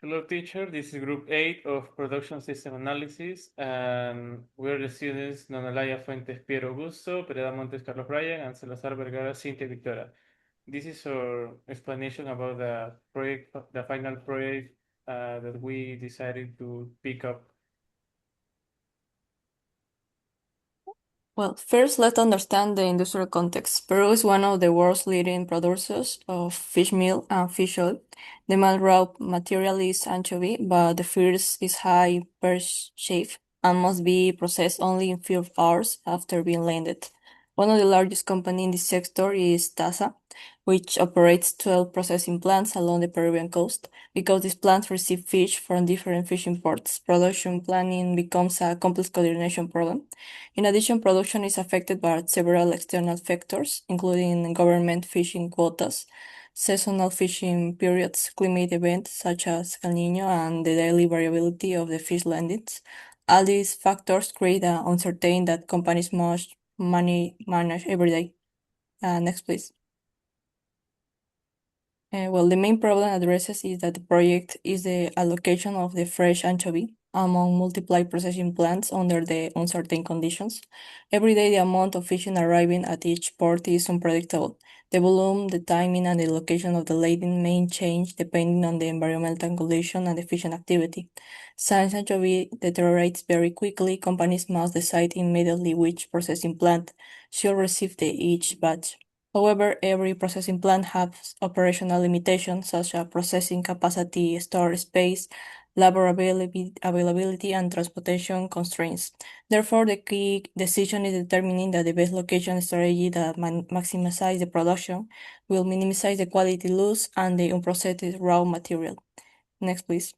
Hello, teacher. This is Group 8 of Production System Analysis, and we're the students Nonalaya Fuentes Piero Augusto, Pereda Montes Carlos Bryan, and Salazar Vergara Cintia Victoria. This is our explanation about the project, the final project that we decided to pick up. Well, first, let's understand the industrial context. Peru is one of the world's leading producers of fish meal and fish oil. The main raw material is anchovy, but the fish is high perch shape and must be processed only in few hours after being landed. One of the largest companies in this sector is TASA, which operates 12 processing plants along the Peruvian coast. Because these plants receive fish from different fishing ports, production planning becomes a complex coordination problem. In addition, production is affected by several external factors, including government fishing quotas, seasonal fishing periods, climate events such as El Niño, and the daily variability of the fish landings. All these factors create an uncertainty that companies must manage every day. Next, please. Well, the main problem addresses is that the project is the allocation of the fresh anchovy among multiple processing plants under the uncertain conditions. Every day, the amount of fishing arriving at each port is unpredictable. The volume, the timing, and the location of the landing may change depending on the environmental condition and the fishing activity. Since anchovy deteriorates very quickly, companies must decide immediately which processing plant should receive each batch. However, every processing plant has operational limitations such as processing capacity, storage space, labor availability, and transportation constraints. Therefore, the key decision is determining that the best location strategy that maximizes the production will minimize the quality loss and the unprocessed raw material. Next, please.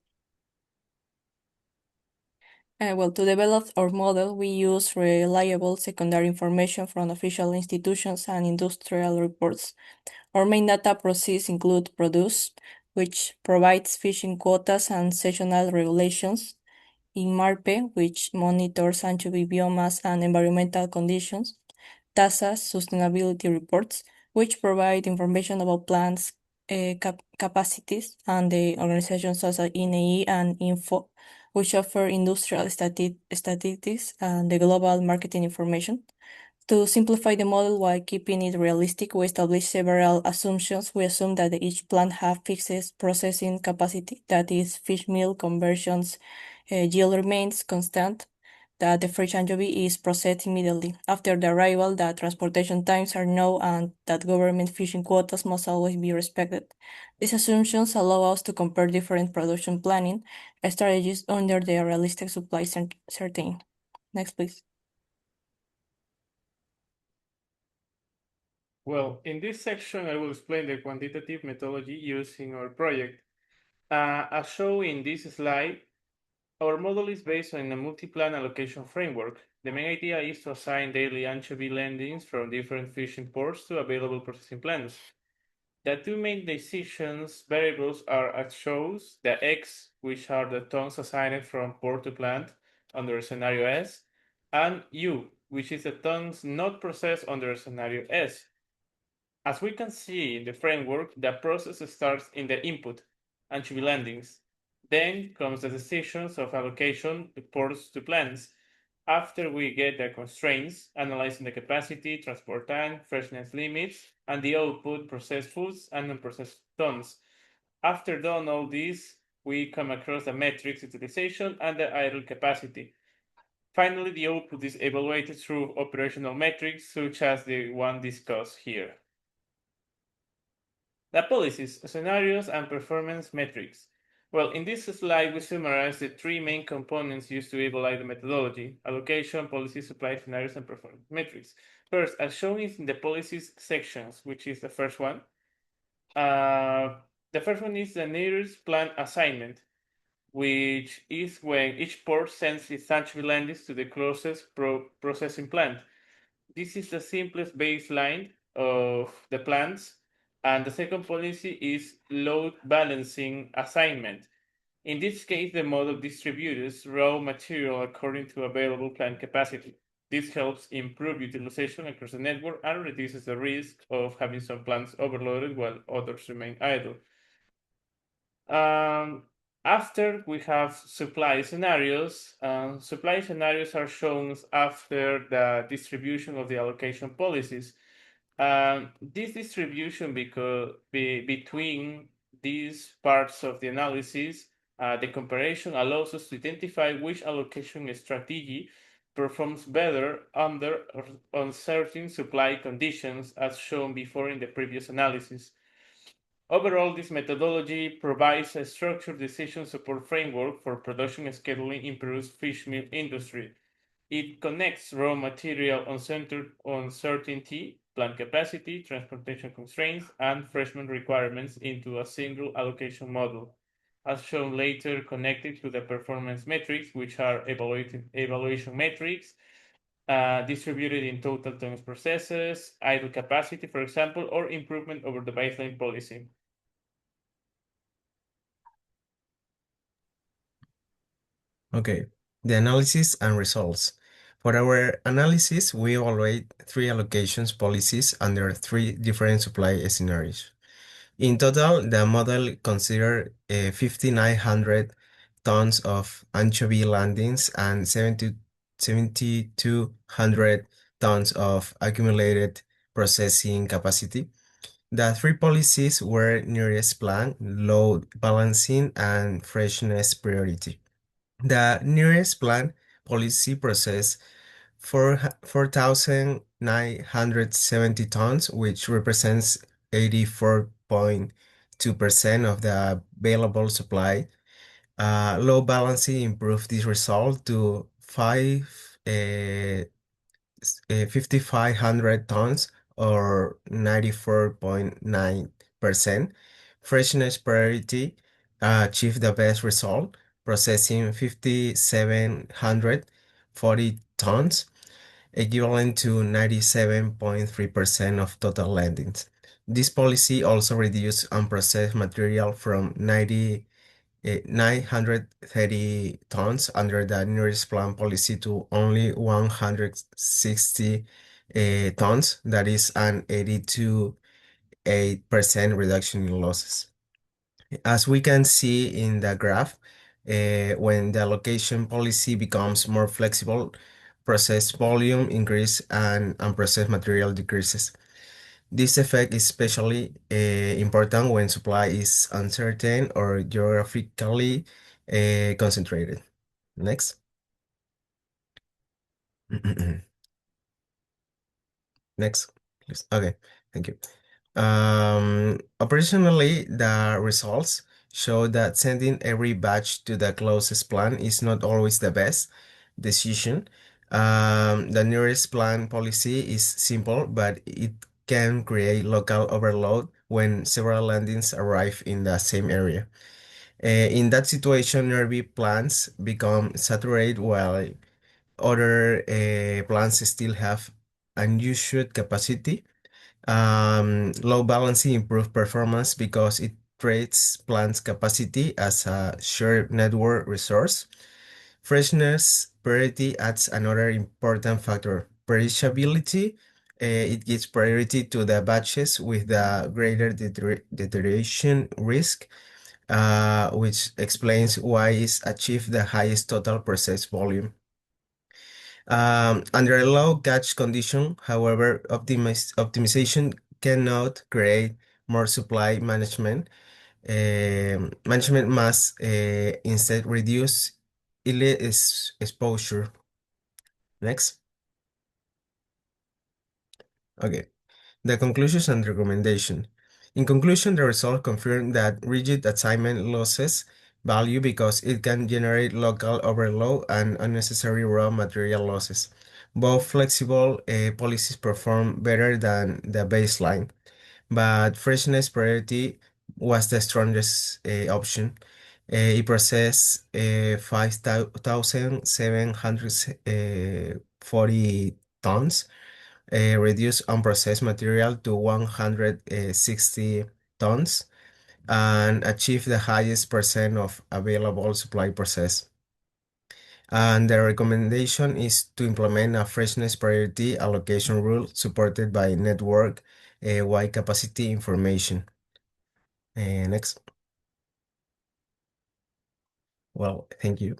Well, to develop our model, we use reliable secondary information from official institutions and industrial reports. Our main data processes include Produce, which provides fishing quotas and seasonal regulations, INMARPE, which monitors anchovy biomass and environmental conditions, TASA's sustainability reports, which provide information about plants' capacities, and the organizations such as INEI and Info, which offer industrial statistics and the global marketing information. To simplify the model while keeping it realistic, we established several assumptions. We assume that each plant has fixed processing capacity, that is, fish meal conversions yield remains constant, that the fresh anchovy is processed immediately after the arrival, that transportation times are known, and that government fishing quotas must always be respected. These assumptions allow us to compare different production planning strategies under the realistic supply certain. Next, please. Well, in this section, I will explain the quantitative methodology used in our project. As shown in this slide, our model is based on a multi-plan allocation framework. The main idea is to assign daily anchovy landings from different fishing ports to available processing plants. The two main decisions variables are as shows the X, which are the tons assigned from port to plant under scenario S, and U, which is the tons not processed under scenario S. As we can see in the framework, the process starts in the input, anchovy landings. Then comes the decisions of allocation of ports to plants. After we get the constraints, analyzing the capacity, transport time, freshness limits, and the output, processed foods and unprocessed tons. After done all this, we come across the metrics utilization and the idle capacity. Finally, the output is evaluated through operational metrics such as the one discussed here. The policies, scenarios, and performance metrics. Well, in this slide, we summarize the three main components used to evaluate the methodology: allocation, policy, supply scenarios, and performance metrics. First, as shown in the policies sections, which is the first one, is the nearest plant assignment, which is when each port sends its anchovy landings to the closest processing plant. This is the simplest baseline of the plants. And the second policy is load balancing assignment. In this case, the model distributes raw material according to available plant capacity. This helps improve utilization across the network and reduces the risk of having some plants overloaded while others remain idle. After we have supply scenarios, supply scenarios are shown after the distribution of the allocation policies. This distribution between these parts of the analysis, the comparison allows us to identify which allocation strategy performs better under uncertain supply conditions, as shown before in the previous analysis. Overall, this methodology provides a structured decision support framework for production scheduling in Peru's fish meal industry. It connects raw material uncertainty, plant capacity, transportation constraints, and freshman requirements into a single allocation model, as shown later connected to the performance metrics, which are evaluation metrics, distributed in total tons processes, idle capacity, for example, or improvement over the baseline policy. Okay, the analysis and results. For our analysis, we evaluate three allocations policies under three different supply scenarios. In total, the model considered 5,900 tons of anchovy landings and 7,200 tons of accumulated processing capacity. The three policies were nearest plan, load balancing, and freshness priority. The nearest plan policy processed 4,970 tons, which represents 84.2% of the available supply. Low balancing improved this result to 5,500 tons or 94.9%. Freshness priority achieved the best result, processing 5,740 tons, equivalent to 97.3% of total landings. This policy also reduced unprocessed material from 930 tons under the nearest plan policy to only 160 tons, that is an 82.8% reduction in losses. As we can see in the graph, when the allocation policy becomes more flexible, processed volume increases and unprocessed material decreases. This effect is especially important when supply is uncertain or geographically concentrated. Next. Next, please. Okay, thank you. Operationally, the results show that sending every batch to the closest plant is not always the best decision. The nearest plant policy is simple, but it can create local overload when several landings arrive in the same area. In that situation, nearby plants become saturated while other plants still have unused capacity. Low balancing improves performance because it treats plants' capacity as a shared network resource. Freshness priority adds another important factor, perishability. It gives priority to the batches with the greater deterioration risk, which explains why it's achieved the highest total processed volume. Under a low catch condition, however, optimization cannot create more supply management. Management must instead reduce exposure. Next. Okay. The conclusions and recommendation. In conclusion, the result confirmed that rigid assignment loses value because it can generate local overload and unnecessary raw material losses. Both flexible policies perform better than the baseline, but freshness priority was the strongest option. It processed 5,740 tons, reduced unprocessed material to 160 tons, and achieve the highest percent of available supply process. And the recommendation is to implement a freshness priority allocation rule supported by network wide capacity information. Next. Well, thank you.